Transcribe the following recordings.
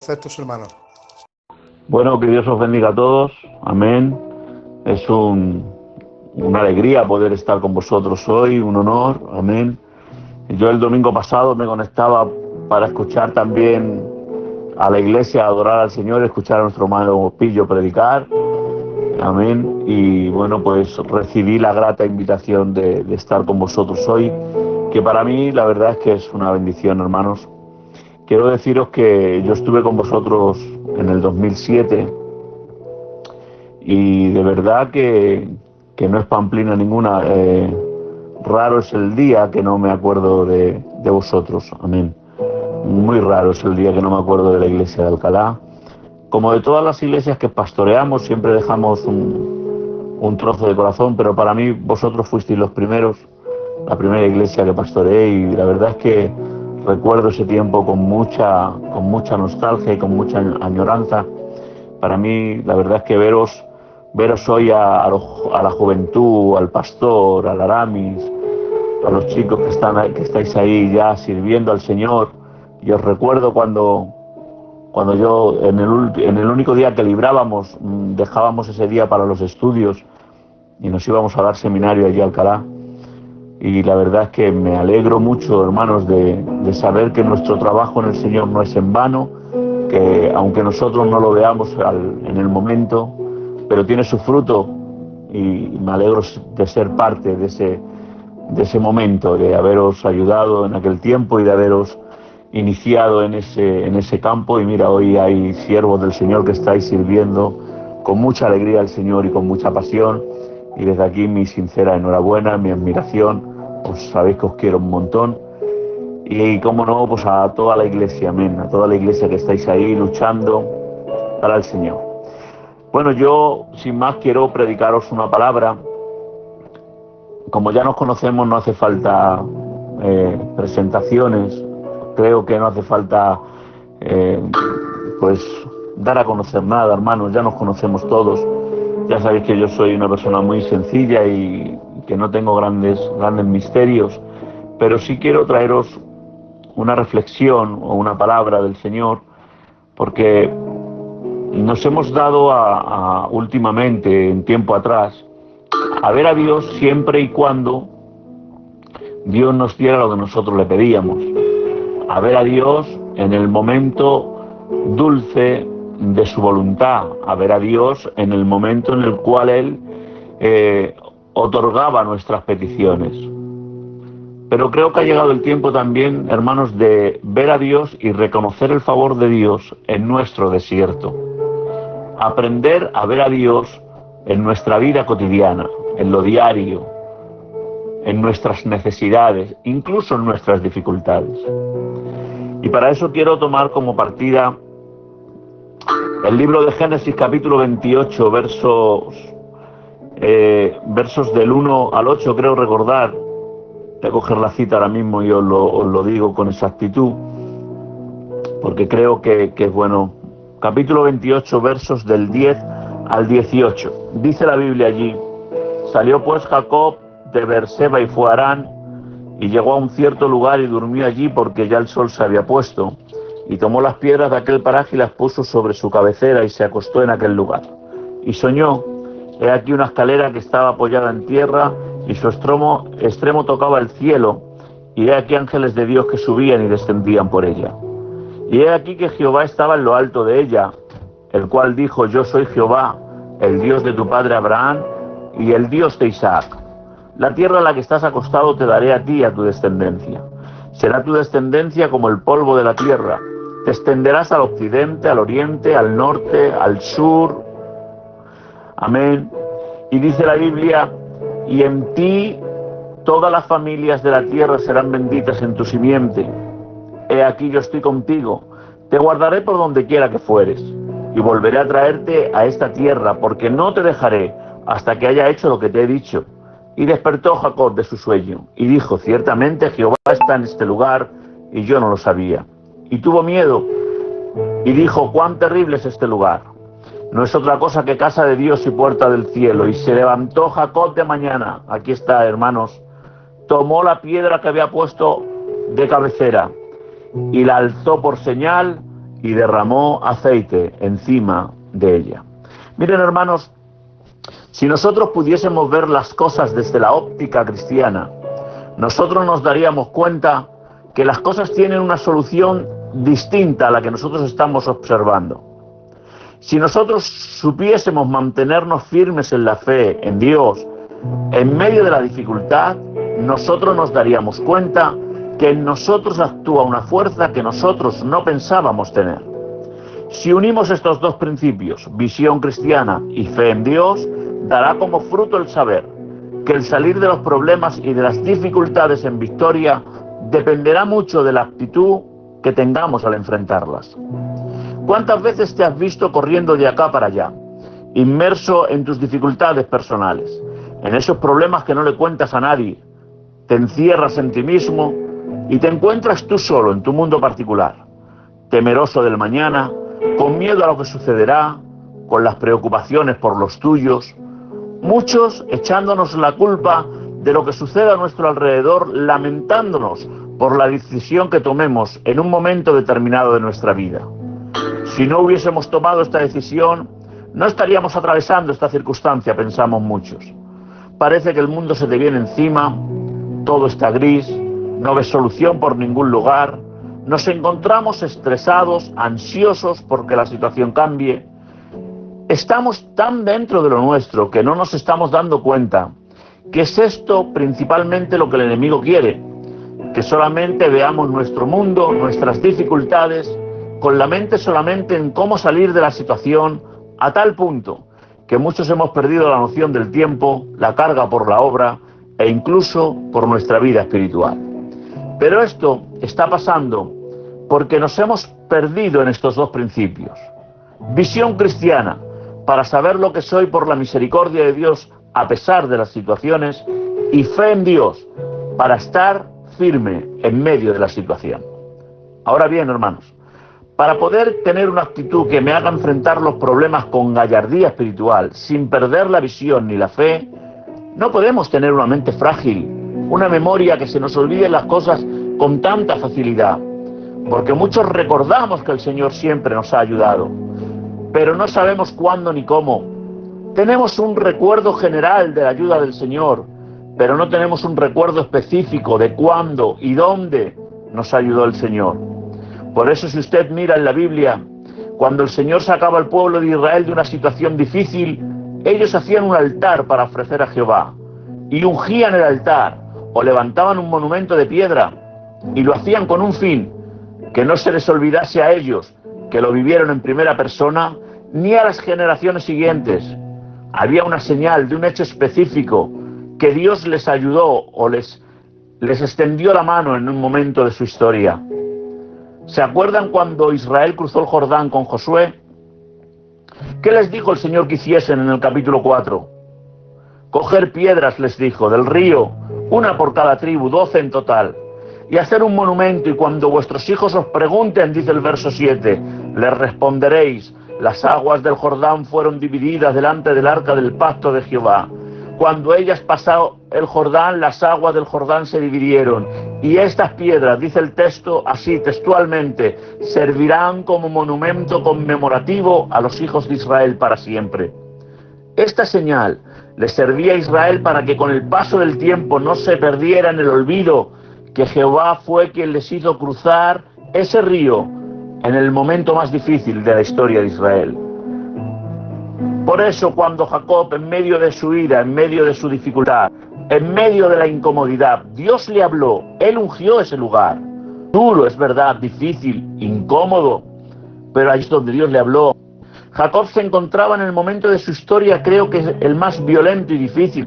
Aceptos, hermano. Bueno, que Dios os bendiga a todos. Amén. Es una alegría poder estar con vosotros hoy, un honor. Amén. Yo el domingo pasado me conectaba para escuchar también a la iglesia, adorar al Señor, escuchar a nuestro hermano Pillo predicar. Amén. Y bueno, pues recibí la grata invitación de estar con vosotros hoy, que para mí la verdad es que es una bendición, hermanos. Quiero deciros que yo estuve con vosotros en el 2007 y de verdad que no es pamplina ninguna. Raro es el día que no me acuerdo de vosotros. Amén. Muy raro es el día que no me acuerdo de la iglesia de Alcalá. Como de todas las iglesias que pastoreamos, siempre dejamos un trozo de corazón, pero para mí vosotros fuisteis los primeros, la primera iglesia que pastoreé, y la verdad es que recuerdo ese tiempo con mucha nostalgia y con mucha añoranza. Para mí, la verdad es que veros hoy a la juventud, al pastor, al Aramis, a los chicos que estáis ahí ya sirviendo al Señor. Y os recuerdo cuando yo, en el único día que librábamos, dejábamos ese día para los estudios y nos íbamos a dar seminario allí a Alcalá. Y la verdad es que me alegro mucho, hermanos, de saber que nuestro trabajo en el Señor no es en vano, que aunque nosotros no lo veamos en el momento, pero tiene su fruto, y me alegro de ser parte de ese momento, de haberos ayudado en aquel tiempo y de haberos iniciado en ese campo. Y mira, hoy hay siervos del Señor que estáis sirviendo con mucha alegría al Señor y con mucha pasión. Y desde aquí mi sincera enhorabuena, mi admiración. Os sabéis que os quiero un montón. Y cómo no, pues a toda la iglesia, amén, a toda la iglesia que estáis ahí luchando para el Señor. Bueno, yo sin más quiero predicaros una palabra. Como ya nos conocemos, no hace falta presentaciones. Creo que no hace falta pues dar a conocer nada, hermanos. Ya nos conocemos todos. Ya sabéis que yo soy una persona muy sencilla y que no tengo grandes misterios, pero sí quiero traeros una reflexión o una palabra del Señor, porque nos hemos dado últimamente, en tiempo atrás, a ver a Dios siempre y cuando Dios nos diera lo que nosotros le pedíamos, a ver a Dios en el momento dulce de su voluntad, a ver a Dios en el momento en el cual Él otorgaba nuestras peticiones. Pero creo que ha llegado el tiempo también, hermanos, de ver a Dios y reconocer el favor de Dios en nuestro desierto. Aprender a ver a Dios en nuestra vida cotidiana, en lo diario, en nuestras necesidades, incluso en nuestras dificultades. Y para eso quiero tomar como partida el libro de Génesis, capítulo 28, versos del 1 al 8, creo recordar. Voy a coger la cita ahora mismo y os lo digo con exactitud, porque creo que es bueno. Capítulo 28, versos del 10 al 18. Dice la Biblia allí: salió pues Jacob de Beerseba y fue a Harán, y llegó a un cierto lugar y durmió allí porque ya el sol se había puesto. Y tomó las piedras de aquel paraje y las puso sobre su cabecera y se acostó en aquel lugar. Y soñó: he aquí una escalera que estaba apoyada en tierra y su extremo tocaba el cielo, y he aquí ángeles de Dios que subían y descendían por ella. Y he aquí que Jehová estaba en lo alto de ella, el cual dijo: yo soy Jehová, el Dios de tu padre Abraham y el Dios de Isaac. La tierra en la que estás acostado te daré a ti y a tu descendencia. Será tu descendencia como el polvo de la tierra. Te extenderás al occidente, al oriente, al norte, al sur. Amén. Y dice la Biblia: y en ti todas las familias de la tierra serán benditas en tu simiente. He aquí yo estoy contigo, te guardaré por donde quiera que fueres, y volveré a traerte a esta tierra, porque no te dejaré hasta que haya hecho lo que te he dicho. Y despertó Jacob de su sueño, y dijo: ciertamente Jehová está en este lugar, y yo no lo sabía. Y tuvo miedo, y dijo: cuán terrible es este lugar. No es otra cosa que casa de Dios y puerta del cielo. Y se levantó Jacob de mañana, aquí está, hermanos, tomó la piedra que había puesto de cabecera, y la alzó por señal, y derramó aceite encima de ella. Miren, hermanos, si nosotros pudiésemos ver las cosas desde la óptica cristiana, nosotros nos daríamos cuenta que las cosas tienen una solución distinta a la que nosotros estamos observando. Si nosotros supiésemos mantenernos firmes en la fe, en Dios, en medio de la dificultad, nosotros nos daríamos cuenta que en nosotros actúa una fuerza que nosotros no pensábamos tener. Si unimos estos dos principios, visión cristiana y fe en Dios, dará como fruto el saber que el salir de los problemas y de las dificultades en victoria dependerá mucho de la actitud que tengamos al enfrentarlas. ¿Cuántas veces te has visto corriendo de acá para allá, inmerso en tus dificultades personales, en esos problemas que no le cuentas a nadie? Te encierras en ti mismo y te encuentras tú solo en tu mundo particular, temeroso del mañana, con miedo a lo que sucederá, con las preocupaciones por los tuyos, muchos echándonos la culpa de lo que sucede a nuestro alrededor, lamentándonos por la decisión que tomemos en un momento determinado de nuestra vida. Si no hubiésemos tomado esta decisión, no estaríamos atravesando esta circunstancia, pensamos muchos. Parece que el mundo se te viene encima, todo está gris, no ves solución por ningún lugar, nos encontramos estresados, ansiosos porque la situación cambie. Estamos tan dentro de lo nuestro que no nos estamos dando cuenta que es esto principalmente lo que el enemigo quiere, que solamente veamos nuestro mundo, nuestras dificultades, con la mente solamente en cómo salir de la situación, a tal punto que muchos hemos perdido la noción del tiempo, la carga por la obra e incluso por nuestra vida espiritual. Pero esto está pasando porque nos hemos perdido en estos dos principios. Visión cristiana, para saber lo que soy por la misericordia de Dios a pesar de las situaciones, y fe en Dios, para estar firme en medio de la situación. Ahora bien, hermanos, para poder tener una actitud que me haga enfrentar los problemas con gallardía espiritual, sin perder la visión ni la fe, no podemos tener una mente frágil, una memoria que se nos olviden las cosas con tanta facilidad, porque muchos recordamos que el Señor siempre nos ha ayudado, pero no sabemos cuándo ni cómo. Tenemos un recuerdo general de la ayuda del Señor, pero no tenemos un recuerdo específico de cuándo y dónde nos ayudó el Señor. Por eso, si usted mira en la Biblia, cuando el Señor sacaba al pueblo de Israel de una situación difícil, ellos hacían un altar para ofrecer a Jehová, y ungían el altar, o levantaban un monumento de piedra, y lo hacían con un fin, que no se les olvidase a ellos, que lo vivieron en primera persona, ni a las generaciones siguientes. Había una señal de un hecho específico, que Dios les ayudó o les extendió la mano en un momento de su historia. ¿Se acuerdan cuando Israel cruzó el Jordán con Josué? ¿Qué les dijo el Señor que hiciesen en el capítulo 4? Coger piedras, les dijo, del río, una por cada tribu, 12 en total, y hacer un monumento, y cuando vuestros hijos os pregunten, dice el verso 7, les responderéis: las aguas del Jordán fueron divididas delante del arca del pacto de Jehová. Cuando ellas pasaron el Jordán, las aguas del Jordán se dividieron, y estas piedras, dice el texto así textualmente, servirán como monumento conmemorativo a los hijos de Israel para siempre. Esta señal le servía a Israel para que con el paso del tiempo no se perdiera en el olvido que Jehová fue quien les hizo cruzar ese río en el momento más difícil de la historia de Israel. Por eso, cuando Jacob, en medio de su ira, en medio de su dificultad, en medio de la incomodidad, Dios le habló, él ungió ese lugar. Duro, es verdad, difícil, incómodo, pero ahí es donde Dios le habló. Jacob se encontraba en el momento de su historia, creo que es el más violento y difícil.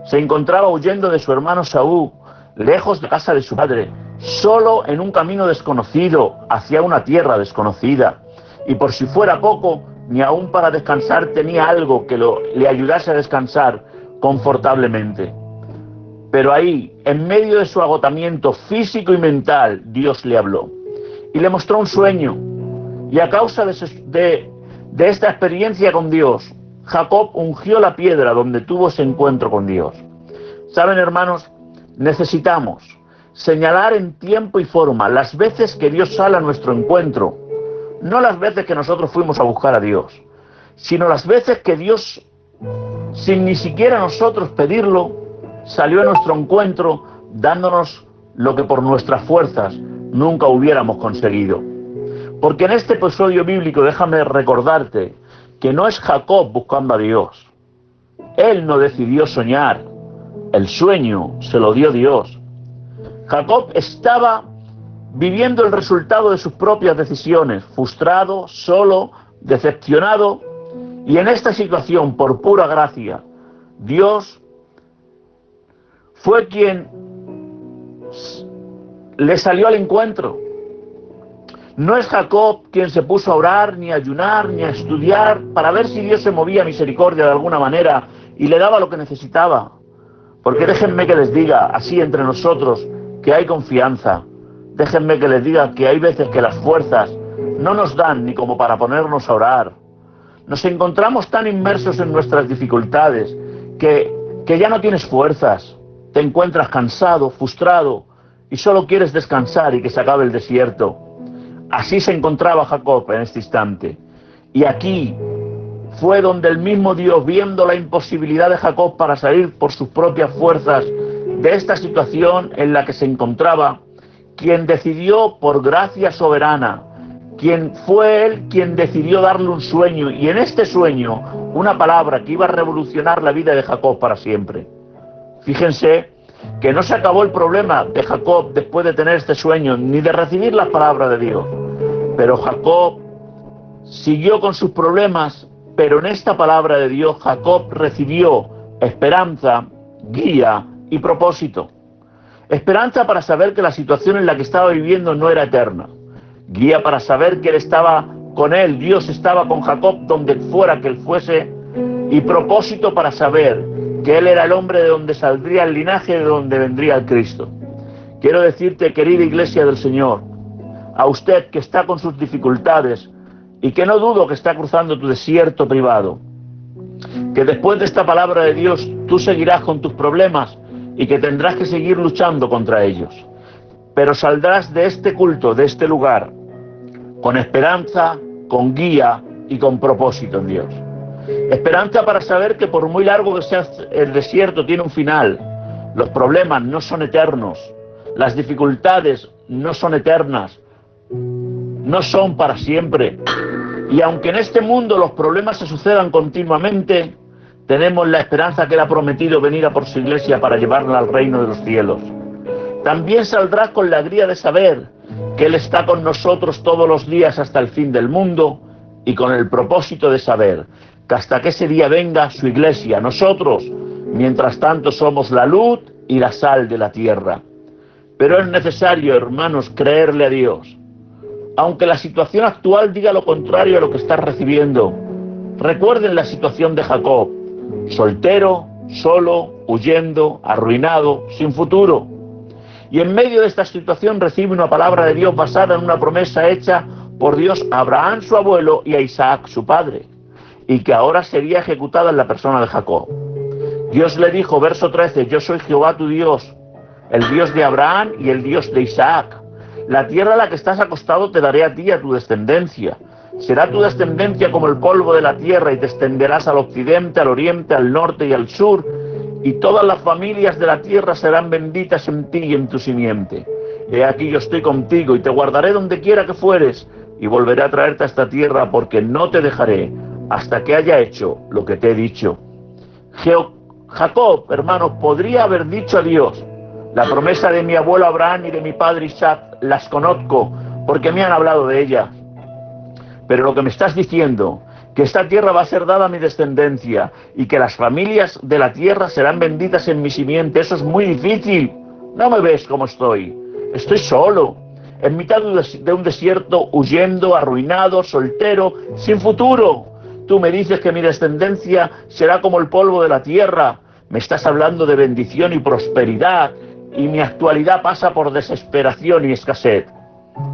Se encontraba huyendo de su hermano Saúl, lejos de casa de su padre, solo en un camino desconocido, hacia una tierra desconocida. Y por si fuera poco, ni aún para descansar tenía algo que le ayudase a descansar confortablemente. Pero ahí, en medio de su agotamiento físico y mental, Dios le habló y le mostró un sueño. Y a causa de esta experiencia con Dios, Jacob ungió la piedra donde tuvo ese encuentro con Dios. ¿Saben, hermanos? Necesitamos señalar en tiempo y forma las veces que Dios sale a nuestro encuentro, no las veces que nosotros fuimos a buscar a Dios, sino las veces que Dios, sin ni siquiera nosotros pedirlo, salió a nuestro encuentro dándonos lo que por nuestras fuerzas nunca hubiéramos conseguido. Porque en este episodio bíblico, déjame recordarte que no es Jacob buscando a Dios. Él no decidió soñar, el sueño se lo dio Dios. Jacob estaba viviendo el resultado de sus propias decisiones, frustrado, solo, decepcionado, y en esta situación, por pura gracia, Dios fue quien le salió al encuentro. No es Jacob quien se puso a orar, ni a ayunar, ni a estudiar, para ver si Dios se movía a misericordia de alguna manera y le daba lo que necesitaba. Porque déjenme que les diga, así entre nosotros, que hay confianza. Déjenme que les diga que hay veces que las fuerzas no nos dan ni como para ponernos a orar. Nos encontramos tan inmersos en nuestras dificultades que ya no tienes fuerzas. Te encuentras cansado, frustrado y solo quieres descansar y que se acabe el desierto. Así se encontraba Jacob en este instante. Y aquí fue donde el mismo Dios, viendo la imposibilidad de Jacob para salir por sus propias fuerzas de esta situación en la que se encontraba, quien decidió por gracia soberana, quien fue él quien decidió darle un sueño, y en este sueño una palabra que iba a revolucionar la vida de Jacob para siempre. Fíjense que no se acabó el problema de Jacob después de tener este sueño, ni de recibir las palabras de Dios. Pero Jacob siguió con sus problemas, pero en esta palabra de Dios Jacob recibió esperanza, guía y propósito. Esperanza para saber que la situación en la que estaba viviendo no era eterna. Guía para saber que él estaba con él, Dios estaba con Jacob donde fuera que él fuese. Y propósito para saber que él era el hombre de donde saldría el linaje, de donde vendría el Cristo. Quiero decirte, querida iglesia del Señor, a usted que está con sus dificultades y que no dudo que está cruzando tu desierto privado, que después de esta palabra de Dios tú seguirás con tus problemas y que tendrás que seguir luchando contra ellos. Pero saldrás de este culto, de este lugar, con esperanza, con guía y con propósito en Dios. Esperanza para saber que por muy largo que sea el desierto tiene un final. Los problemas no son eternos. Las dificultades no son eternas. No son para siempre. Y aunque en este mundo los problemas se sucedan continuamente, tenemos la esperanza que Él ha prometido venir a por su iglesia para llevarla al reino de los cielos. También saldrás con la alegría de saber que Él está con nosotros todos los días hasta el fin del mundo y con el propósito de saber que hasta que ese día venga su iglesia, nosotros, mientras tanto, somos la luz y la sal de la tierra. Pero es necesario, hermanos, creerle a Dios. Aunque la situación actual diga lo contrario a lo que estás recibiendo, recuerden la situación de Jacob, soltero, solo, huyendo, arruinado, sin futuro. Y en medio de esta situación recibe una palabra de Dios basada en una promesa hecha por Dios a Abraham, su abuelo, y a Isaac, su padre, y que ahora sería ejecutada en la persona de Jacob. Dios le dijo, verso 13, yo soy Jehová tu Dios, el Dios de Abraham y el Dios de Isaac. La tierra a la que estás acostado te daré a ti y a tu descendencia. Será tu descendencia como el polvo de la tierra y te extenderás al occidente, al oriente, al norte y al sur, y todas las familias de la tierra serán benditas en ti y en tu simiente. He aquí yo estoy contigo y te guardaré donde quiera que fueres y volveré a traerte a esta tierra porque no te dejaré hasta que haya hecho lo que te he dicho. Jacob, hermanos, podría haber dicho a Dios, la promesa de mi abuelo Abraham y de mi padre Isaac las conozco porque me han hablado de ella. Pero lo que me estás diciendo, que esta tierra va a ser dada a mi descendencia y que las familias de la tierra serán benditas en mi simiente, eso es muy difícil. No me ves como estoy. Estoy solo, en mitad de un desierto, huyendo, arruinado, soltero, sin futuro. Tú me dices que mi descendencia será como el polvo de la tierra. Me estás hablando de bendición y prosperidad, y mi actualidad pasa por desesperación y escasez.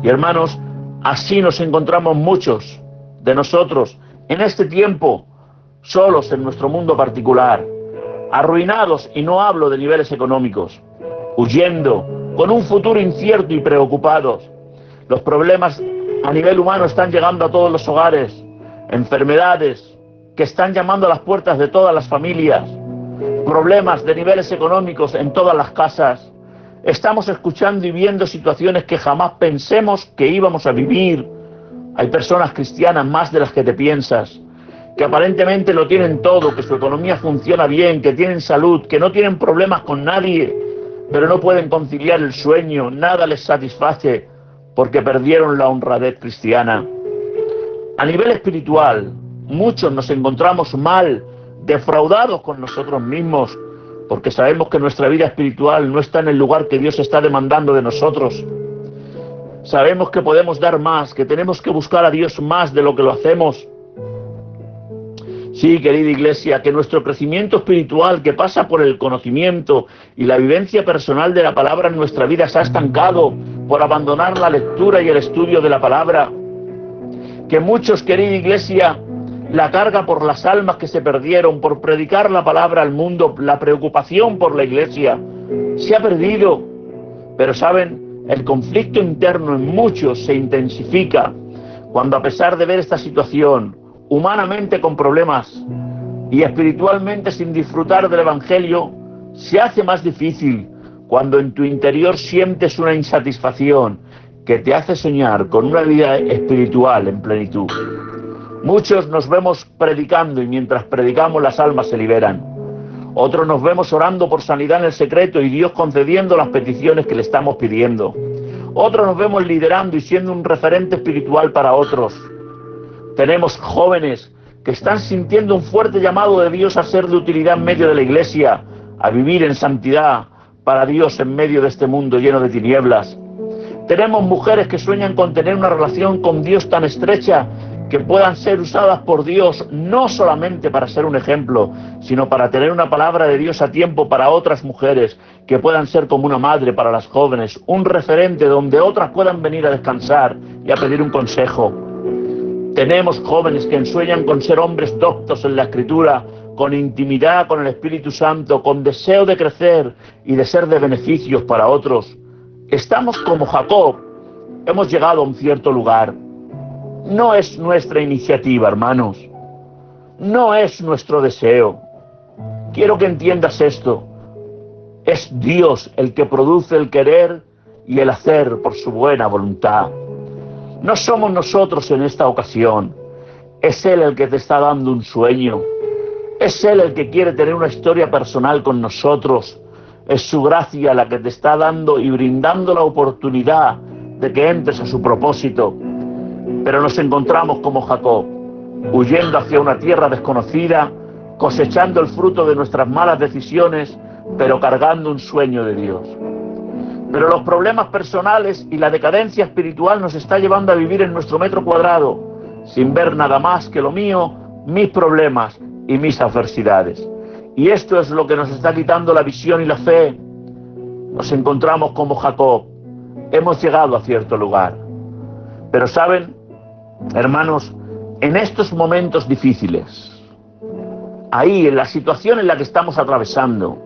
Y hermanos, así nos encontramos muchos de nosotros en este tiempo, solos en nuestro mundo particular, arruinados, y no hablo de niveles económicos, huyendo, con un futuro incierto y preocupados. Los problemas a nivel humano están llegando a todos los hogares, enfermedades que están llamando a las puertas de todas las familias, problemas de niveles económicos en todas las casas. Estamos escuchando y viendo situaciones que jamás pensemos que íbamos a vivir. Hay personas cristianas más de las que te piensas, que aparentemente lo tienen todo, que su economía funciona bien, que tienen salud, que no tienen problemas con nadie, pero no pueden conciliar el sueño, nada les satisface porque perdieron la honradez cristiana. A nivel espiritual, muchos nos encontramos mal, defraudados con nosotros mismos, porque sabemos que nuestra vida espiritual no está en el lugar que Dios está demandando de nosotros. Sabemos que podemos dar más, que tenemos que buscar a Dios más de lo que lo hacemos. Sí, querida iglesia, que nuestro crecimiento espiritual, que pasa por el conocimiento y la vivencia personal de la palabra en nuestra vida, se ha estancado por abandonar la lectura y el estudio de la palabra. Que muchos, querida iglesia, la carga por las almas que se perdieron, por predicar la palabra al mundo, la preocupación por la iglesia, se ha perdido. Pero saben, el conflicto interno en muchos se intensifica cuando, a pesar de ver esta situación, humanamente con problemas y espiritualmente sin disfrutar del Evangelio, se hace más difícil cuando en tu interior sientes una insatisfacción que te hace soñar con una vida espiritual en plenitud. Muchos nos vemos predicando y mientras predicamos las almas se liberan. Otros nos vemos orando por sanidad en el secreto y Dios concediendo las peticiones que le estamos pidiendo. Otros nos vemos liderando y siendo un referente espiritual para otros. Tenemos jóvenes que están sintiendo un fuerte llamado de Dios a ser de utilidad en medio de la iglesia, a vivir en santidad para Dios en medio de este mundo lleno de tinieblas. Tenemos mujeres que sueñan con tener una relación con Dios tan estrecha que puedan ser usadas por Dios no solamente para ser un ejemplo, sino para tener una palabra de Dios a tiempo para otras mujeres, que puedan ser como una madre para las jóvenes, un referente donde otras puedan venir a descansar y a pedir un consejo. Tenemos jóvenes que ensueñan con ser hombres doctos en la Escritura, con intimidad con el Espíritu Santo, con deseo de crecer y de ser de beneficios para otros. Estamos como Jacob, hemos llegado a un cierto lugar. No es nuestra iniciativa, hermanos. No es nuestro deseo. Quiero que entiendas esto. Es Dios el que produce el querer y el hacer por su buena voluntad. No somos nosotros en esta ocasión. Es Él el que te está dando un sueño. Es Él el que quiere tener una historia personal con nosotros. Es su gracia la que te está dando y brindando la oportunidad de que entres a su propósito. Pero nos encontramos como Jacob, huyendo hacia una tierra desconocida, cosechando el fruto de nuestras malas decisiones, pero cargando un sueño de Dios. Pero los problemas personales y la decadencia espiritual nos está llevando a vivir en nuestro metro cuadrado, sin ver nada más que lo mío, mis problemas y mis adversidades. Y esto es lo que nos está quitando la visión y la fe. Nos encontramos como Jacob, hemos llegado a cierto lugar. Pero ¿saben, hermanos, en estos momentos difíciles, ahí en la situación en la que estamos atravesando,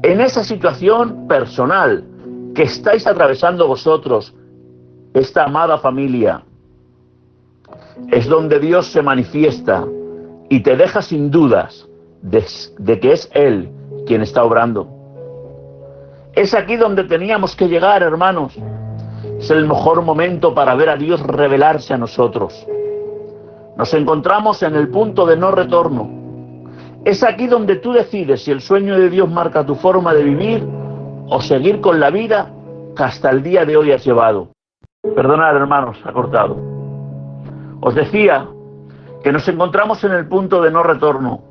en esa situación personal que estáis atravesando vosotros, esta amada familia, es donde Dios se manifiesta y te deja sin dudas de que es Él quien está obrando. Es aquí donde teníamos que llegar, hermanos. Es el mejor momento para ver a Dios revelarse a nosotros. Nos encontramos en el punto de no retorno. Es aquí donde tú decides si el sueño de Dios marca tu forma de vivir o seguir con la vida que hasta el día de hoy has llevado. Perdonad, hermanos, ha cortado. Os decía que nos encontramos en el punto de no retorno.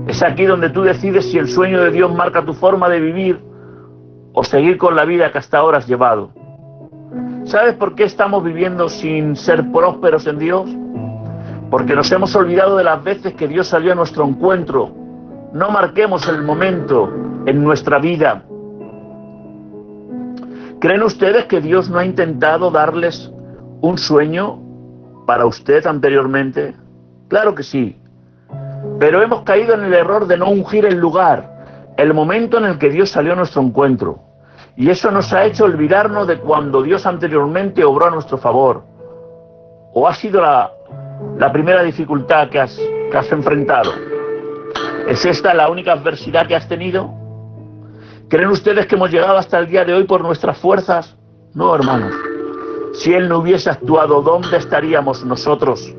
Es aquí donde tú decides si el sueño de Dios marca tu forma de vivir o seguir con la vida que hasta ahora has llevado. ¿Sabes por qué estamos viviendo sin ser prósperos en Dios? Porque nos hemos olvidado de las veces que Dios salió a nuestro encuentro. No marquemos el momento en nuestra vida. ¿Creen ustedes que Dios no ha intentado darles un sueño para usted anteriormente? Claro que sí. Pero hemos caído en el error de no ungir el lugar, el momento en el que Dios salió a nuestro encuentro. Y eso nos ha hecho olvidarnos de cuando Dios anteriormente obró a nuestro favor. ¿O ha sido la primera dificultad que has enfrentado? ¿Es esta la única adversidad que has tenido? ¿Creen ustedes que hemos llegado hasta el día de hoy por nuestras fuerzas? No, hermanos. Si Él no hubiese actuado, ¿dónde estaríamos nosotros?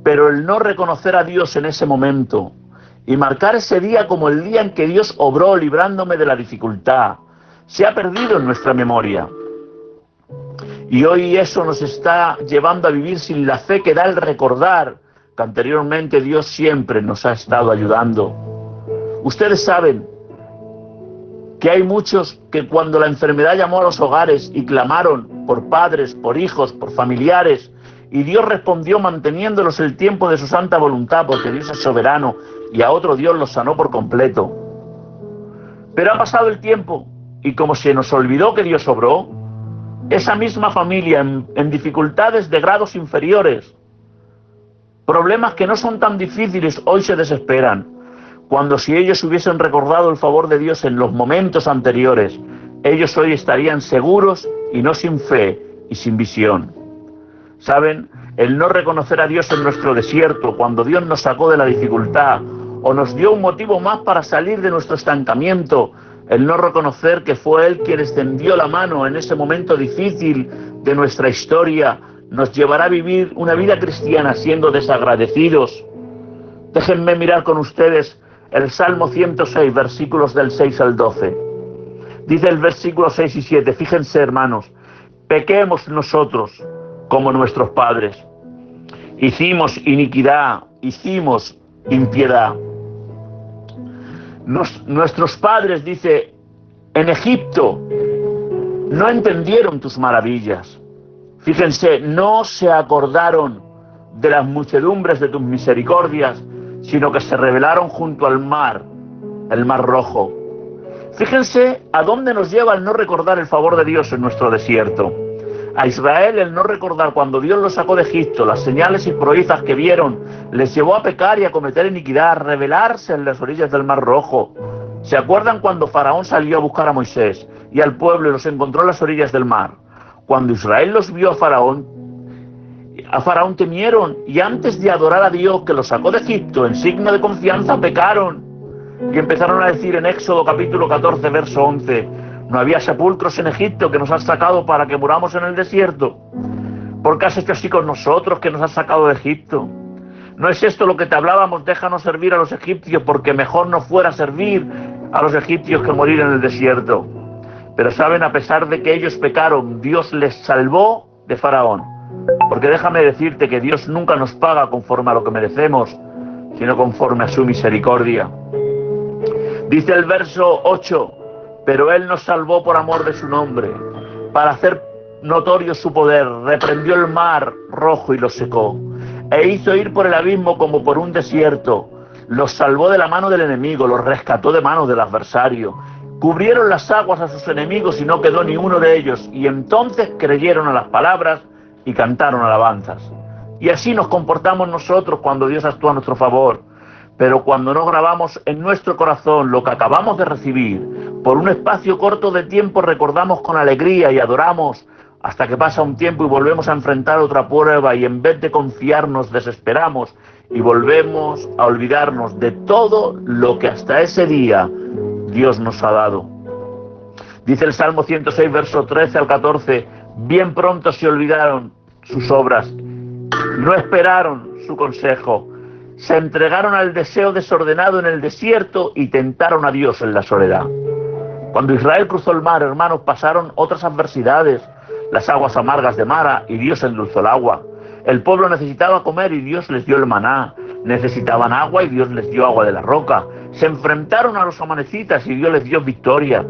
Pero el no reconocer a Dios en ese momento y marcar ese día como el día en que Dios obró librándome de la dificultad, se ha perdido en nuestra memoria. Y hoy eso nos está llevando a vivir sin la fe que da el recordar que anteriormente Dios siempre nos ha estado ayudando. Ustedes saben que hay muchos que cuando la enfermedad llamó a los hogares y clamaron por padres, por hijos, por familiares, y Dios respondió manteniéndolos el tiempo de su santa voluntad, porque Dios es soberano, y a otro Dios los sanó por completo. Pero ha pasado el tiempo, y como se nos olvidó que Dios obró, esa misma familia en dificultades de grados inferiores, problemas que no son tan difíciles, hoy se desesperan, cuando si ellos hubiesen recordado el favor de Dios en los momentos anteriores, ellos hoy estarían seguros y no sin fe y sin visión. ¿Saben? El no reconocer a Dios en nuestro desierto, cuando Dios nos sacó de la dificultad, o nos dio un motivo más para salir de nuestro estancamiento, el no reconocer que fue Él quien extendió la mano en ese momento difícil de nuestra historia, nos llevará a vivir una vida cristiana siendo desagradecidos. Déjenme mirar con ustedes el Salmo 106, versículos del 6 al 12. Dice el versículo 6 y 7, fíjense hermanos, pequemos nosotros como nuestros padres. Hicimos iniquidad, hicimos impiedad. Nuestros padres, dice, en Egipto no entendieron tus maravillas. Fíjense, no se acordaron de las muchedumbres de tus misericordias, sino que se rebelaron junto al mar, el mar rojo. Fíjense a dónde nos lleva el no recordar el favor de Dios en nuestro desierto. A Israel el no recordar cuando Dios los sacó de Egipto, las señales y proezas que vieron, les llevó a pecar y a cometer iniquidad, a rebelarse en las orillas del mar rojo. ¿Se acuerdan cuando Faraón salió a buscar a Moisés y al pueblo y los encontró en las orillas del mar? Cuando Israel los vio a Faraón temieron y antes de adorar a Dios que los sacó de Egipto en signo de confianza pecaron y empezaron a decir en Éxodo capítulo 14 verso 11, ¿no había sepulcros en Egipto que nos has sacado para que muramos en el desierto? ¿Por qué has hecho así con nosotros que nos has sacado de Egipto? ¿No es esto lo que te hablábamos? Déjanos servir a los egipcios, porque mejor nos fuera servir a los egipcios que morir en el desierto. Pero saben, a pesar de que ellos pecaron, Dios les salvó de Faraón. Porque déjame decirte que Dios nunca nos paga conforme a lo que merecemos, sino conforme a su misericordia. Dice el verso 8, pero Él nos salvó por amor de su nombre, para hacer notorio su poder, reprendió el mar rojo y lo secó, e hizo ir por el abismo como por un desierto, los salvó de la mano del enemigo, los rescató de manos del adversario, cubrieron las aguas a sus enemigos y no quedó ni uno de ellos, y entonces creyeron a las palabras y cantaron alabanzas. Y así nos comportamos nosotros cuando Dios actúa a nuestro favor, pero cuando no grabamos en nuestro corazón lo que acabamos de recibir, por un espacio corto de tiempo recordamos con alegría y adoramos, hasta que pasa un tiempo y volvemos a enfrentar otra prueba y en vez de confiarnos desesperamos y volvemos a olvidarnos de todo lo que hasta ese día Dios nos ha dado. Dice el Salmo 106, verso 13 al 14, bien pronto se olvidaron sus obras, no esperaron su consejo, se entregaron al deseo desordenado en el desierto y tentaron a Dios en la soledad. Cuando Israel cruzó el mar, hermanos, pasaron otras adversidades, las aguas amargas de Mara, y Dios endulzó el agua. El pueblo necesitaba comer y Dios les dio el maná. Necesitaban agua y Dios les dio agua de la roca. Se enfrentaron a los amanecitas y Dios les dio victoria.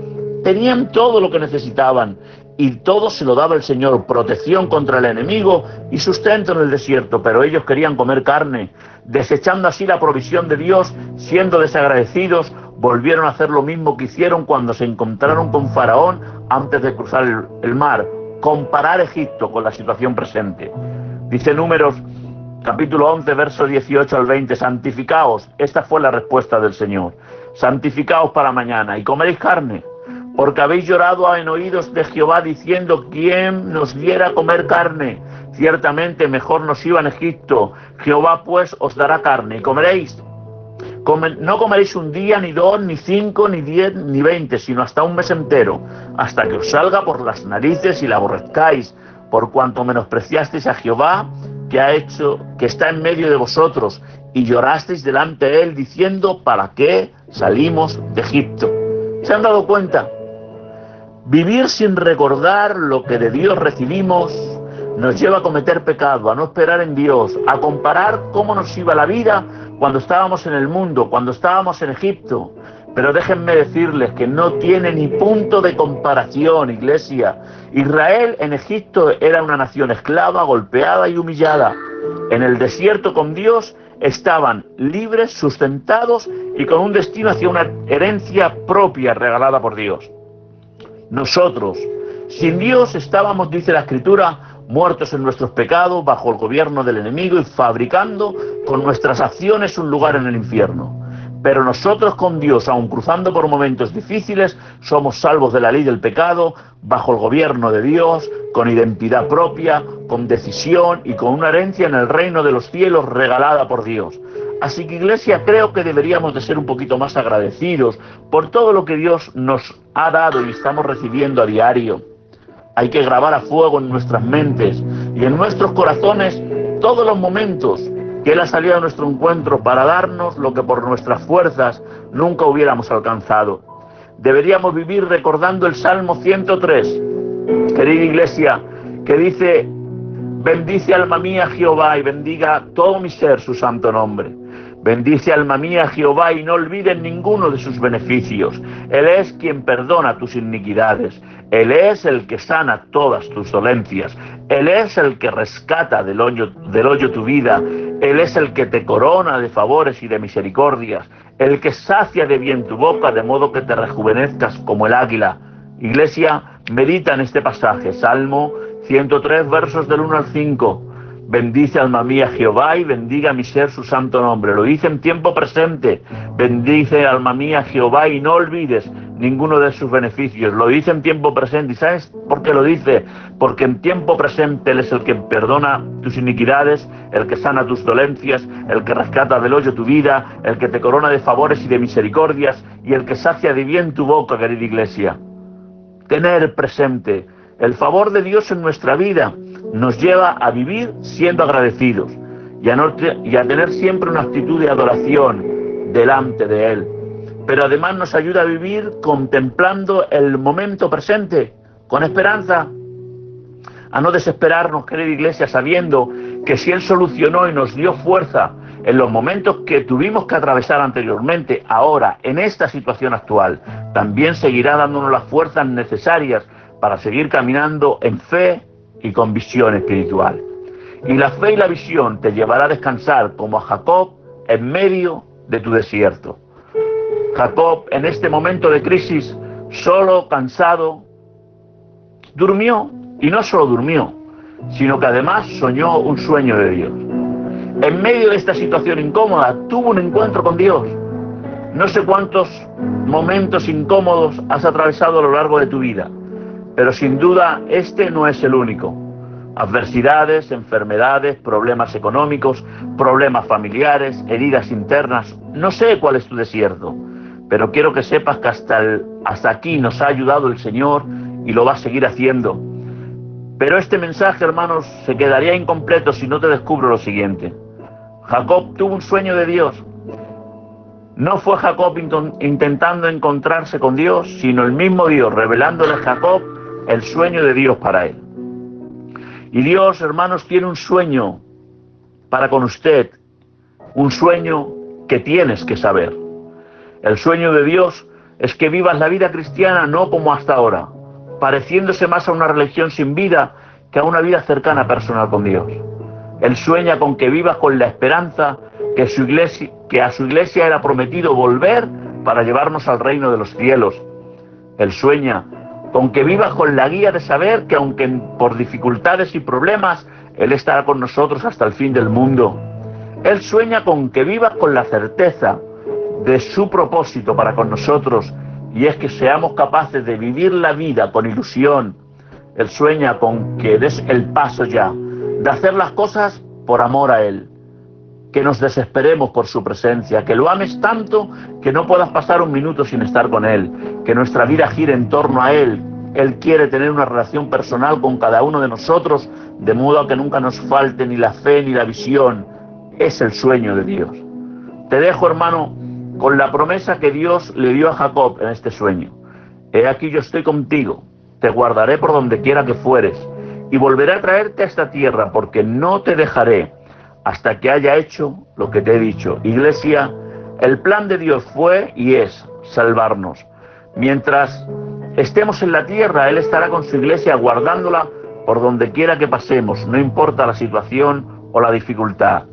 Tenían todo lo que necesitaban y todo se lo daba el Señor, protección contra el enemigo y sustento en el desierto, pero ellos querían comer carne, desechando así la provisión de Dios, siendo desagradecidos, volvieron a hacer lo mismo que hicieron cuando se encontraron con Faraón antes de cruzar el mar, comparar Egipto con la situación presente. Dice Números capítulo 11, verso 18 al 20, santificaos, esta fue la respuesta del Señor, santificaos para mañana y comeréis carne, porque habéis llorado en oídos de Jehová diciendo, ¿quién nos diera a comer carne? Ciertamente mejor nos iba en Egipto. Jehová pues os dará carne y comeréis. No comeréis un día, ni 2, ni 5, ni 10, ni 20, sino hasta un mes entero, hasta que os salga por las narices y la aborrezcáis, por cuanto menospreciasteis a Jehová, que está en medio de vosotros, y llorasteis delante de él, diciendo, ¿para qué salimos de Egipto? ¿Se han dado cuenta? Vivir sin recordar lo que de Dios recibimos nos lleva a cometer pecado, a no esperar en Dios, a comparar cómo nos iba la vida cuando estábamos en el mundo, cuando estábamos en Egipto. Pero déjenme decirles que no tiene ni punto de comparación, iglesia. Israel en Egipto era una nación esclava, golpeada y humillada. En el desierto con Dios estaban libres, sustentados y con un destino hacia una herencia propia regalada por Dios. Nosotros, sin Dios, estábamos, dice la Escritura, muertos en nuestros pecados, bajo el gobierno del enemigo y fabricando con nuestras acciones un lugar en el infierno. Pero nosotros con Dios, aun cruzando por momentos difíciles, somos salvos de la ley del pecado, bajo el gobierno de Dios, con identidad propia, con decisión y con una herencia en el reino de los cielos regalada por Dios. Así que, iglesia, creo que deberíamos de ser un poquito más agradecidos por todo lo que Dios nos ha dado y estamos recibiendo a diario. Hay que grabar a fuego en nuestras mentes y en nuestros corazones todos los momentos que Él ha salido a nuestro encuentro para darnos lo que por nuestras fuerzas nunca hubiéramos alcanzado. Deberíamos vivir recordando el Salmo 103, querida iglesia, que dice, bendice alma mía Jehová y bendiga todo mi ser su santo nombre. Bendice alma mía Jehová y no olvides ninguno de sus beneficios. Él es quien perdona tus iniquidades. Él es el que sana todas tus dolencias. Él es el que rescata del hoyo tu vida. Él es el que te corona de favores y de misericordias. El que sacia de bien tu boca, de modo que te rejuvenezcas como el águila. Iglesia, medita en este pasaje. Salmo 103, versos del 1 al 5. Bendice alma mía Jehová y bendiga mi ser su santo nombre. Lo dice en tiempo presente. Bendice alma mía Jehová y no olvides ninguno de sus beneficios. Lo dice en tiempo presente. ¿Y sabes por qué lo dice? Porque en tiempo presente Él es el que perdona tus iniquidades, el que sana tus dolencias, el que rescata del hoyo tu vida, el que te corona de favores y de misericordias y el que sacia de bien tu boca, querida iglesia. Tener presente el favor de Dios en nuestra vida nos lleva a vivir siendo agradecidos y a tener siempre una actitud de adoración delante de Él. Pero además nos ayuda a vivir contemplando el momento presente, con esperanza, a no desesperarnos, querida iglesia, sabiendo que si Él solucionó y nos dio fuerza en los momentos que tuvimos que atravesar anteriormente, ahora, en esta situación actual, también seguirá dándonos las fuerzas necesarias para seguir caminando en fe y con visión espiritual. Y la fe y la visión te llevará a descansar como a Jacob en medio de tu desierto. Jacob, en este momento de crisis, solo, cansado, durmió, y no solo durmió, sino que además soñó un sueño de Dios. En medio de esta situación incómoda, tuvo un encuentro con Dios. No sé cuántos momentos incómodos has atravesado a lo largo de tu vida, pero sin duda este no es el único. Adversidades, enfermedades, problemas económicos, problemas familiares, heridas internas, no sé cuál es tu desierto, pero quiero que sepas que hasta aquí nos ha ayudado el Señor y lo va a seguir haciendo. Pero este mensaje, hermanos, se quedaría incompleto si no te descubro lo siguiente. Jacob tuvo un sueño de Dios. No fue Jacob intentando encontrarse con Dios, sino el mismo Dios revelándole a Jacob el sueño de Dios para él. Y Dios, hermanos, tiene un sueño para con usted, un sueño que tienes que saber. El sueño de Dios es que vivas la vida cristiana no como hasta ahora, pareciéndose más a una religión sin vida que a una vida cercana personal con Dios. Él sueña con que vivas con la esperanza que a su iglesia era prometido volver para llevarnos al reino de los cielos. Él sueña con que vivas con la guía de saber que aunque por dificultades y problemas, Él estará con nosotros hasta el fin del mundo. Él sueña con que vivas con la certeza de su propósito para con nosotros y es que seamos capaces de vivir la vida con ilusión. Él sueña con que des el paso ya, de hacer las cosas por amor a Él, que nos desesperemos por su presencia, que lo ames tanto que no puedas pasar un minuto sin estar con Él, que nuestra vida gire en torno a Él. Él quiere tener una relación personal con cada uno de nosotros, de modo a que nunca nos falte ni la fe ni la visión. Es el sueño de Dios. Te dejo, hermano, con la promesa que Dios le dio a Jacob en este sueño. He aquí yo estoy contigo, te guardaré por donde quiera que fueres, y volveré a traerte a esta tierra, porque no te dejaré hasta que haya hecho lo que te he dicho. Iglesia, el plan de Dios fue y es salvarnos. Mientras estemos en la tierra, Él estará con su iglesia guardándola por donde quiera que pasemos, no importa la situación o la dificultad.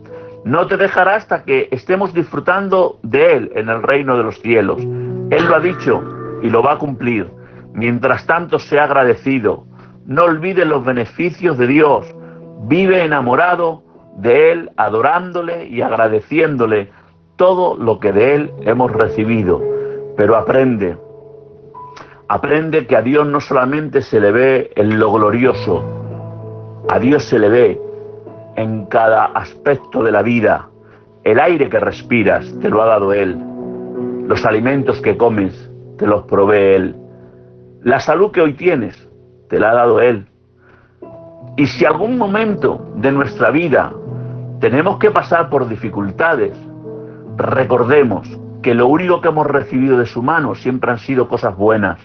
No te dejará hasta que estemos disfrutando de Él en el reino de los cielos. Él lo ha dicho y lo va a cumplir. Mientras tanto, sea agradecido. No olvides los beneficios de Dios. Vive enamorado de Él, adorándole y agradeciéndole todo lo que de Él hemos recibido. Pero aprende que a Dios no solamente se le ve en lo glorioso, a Dios se le ve en cada aspecto de la vida. El aire que respiras te lo ha dado Él, los alimentos que comes te los provee Él, la salud que hoy tienes te la ha dado Él. Y si algún momento de nuestra vida tenemos que pasar por dificultades, recordemos que lo único que hemos recibido de su mano siempre han sido cosas buenas,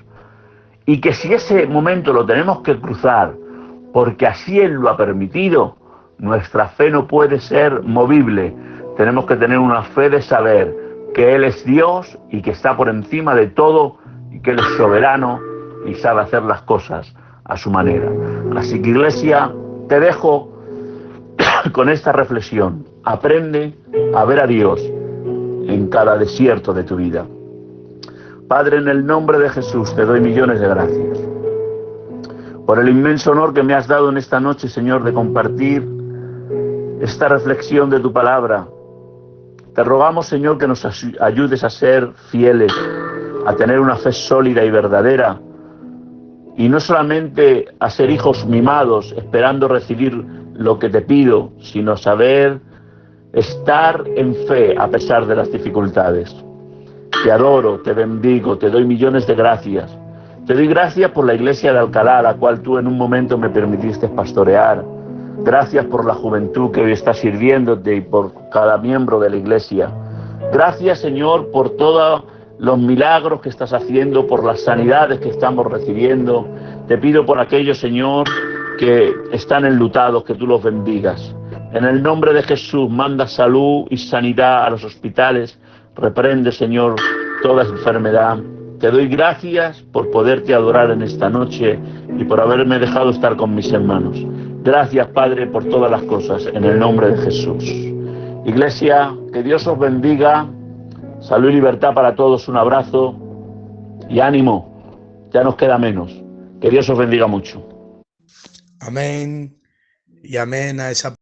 y que si ese momento lo tenemos que cruzar porque así Él lo ha permitido, nuestra fe no puede ser movible. Tenemos que tener una fe de saber que Él es Dios y que está por encima de todo, y que Él es soberano y sabe hacer las cosas a su manera. Así que, iglesia, te dejo con esta reflexión. Aprende a ver a Dios en cada desierto de tu vida. Padre, en el nombre de Jesús te doy millones de gracias por el inmenso honor que me has dado en esta noche, Señor, de compartir esta reflexión de tu palabra. Te rogamos, Señor, que nos ayudes a ser fieles, a tener una fe sólida y verdadera, y no solamente a ser hijos mimados, esperando recibir lo que te pido, sino saber estar en fe a pesar de las dificultades. Te adoro, te bendigo, te doy millones de gracias. Te doy gracias por la iglesia de Alcalá, a la cual tú en un momento me permitiste pastorear. Gracias por la juventud que hoy está sirviéndote y por cada miembro de la iglesia. Gracias, Señor, por todos los milagros que estás haciendo, por las sanidades que estamos recibiendo. Te pido por aquellos, Señor, que están enlutados, que tú los bendigas. En el nombre de Jesús, manda salud y sanidad a los hospitales. Reprende, Señor, toda enfermedad. Te doy gracias por poderte adorar en esta noche y por haberme dejado estar con mis hermanos. Gracias, Padre, por todas las cosas, en el nombre de Jesús. Iglesia, que Dios os bendiga. Salud y libertad para todos. Un abrazo y ánimo. Ya nos queda menos. Que Dios os bendiga mucho. Amén y amén a esa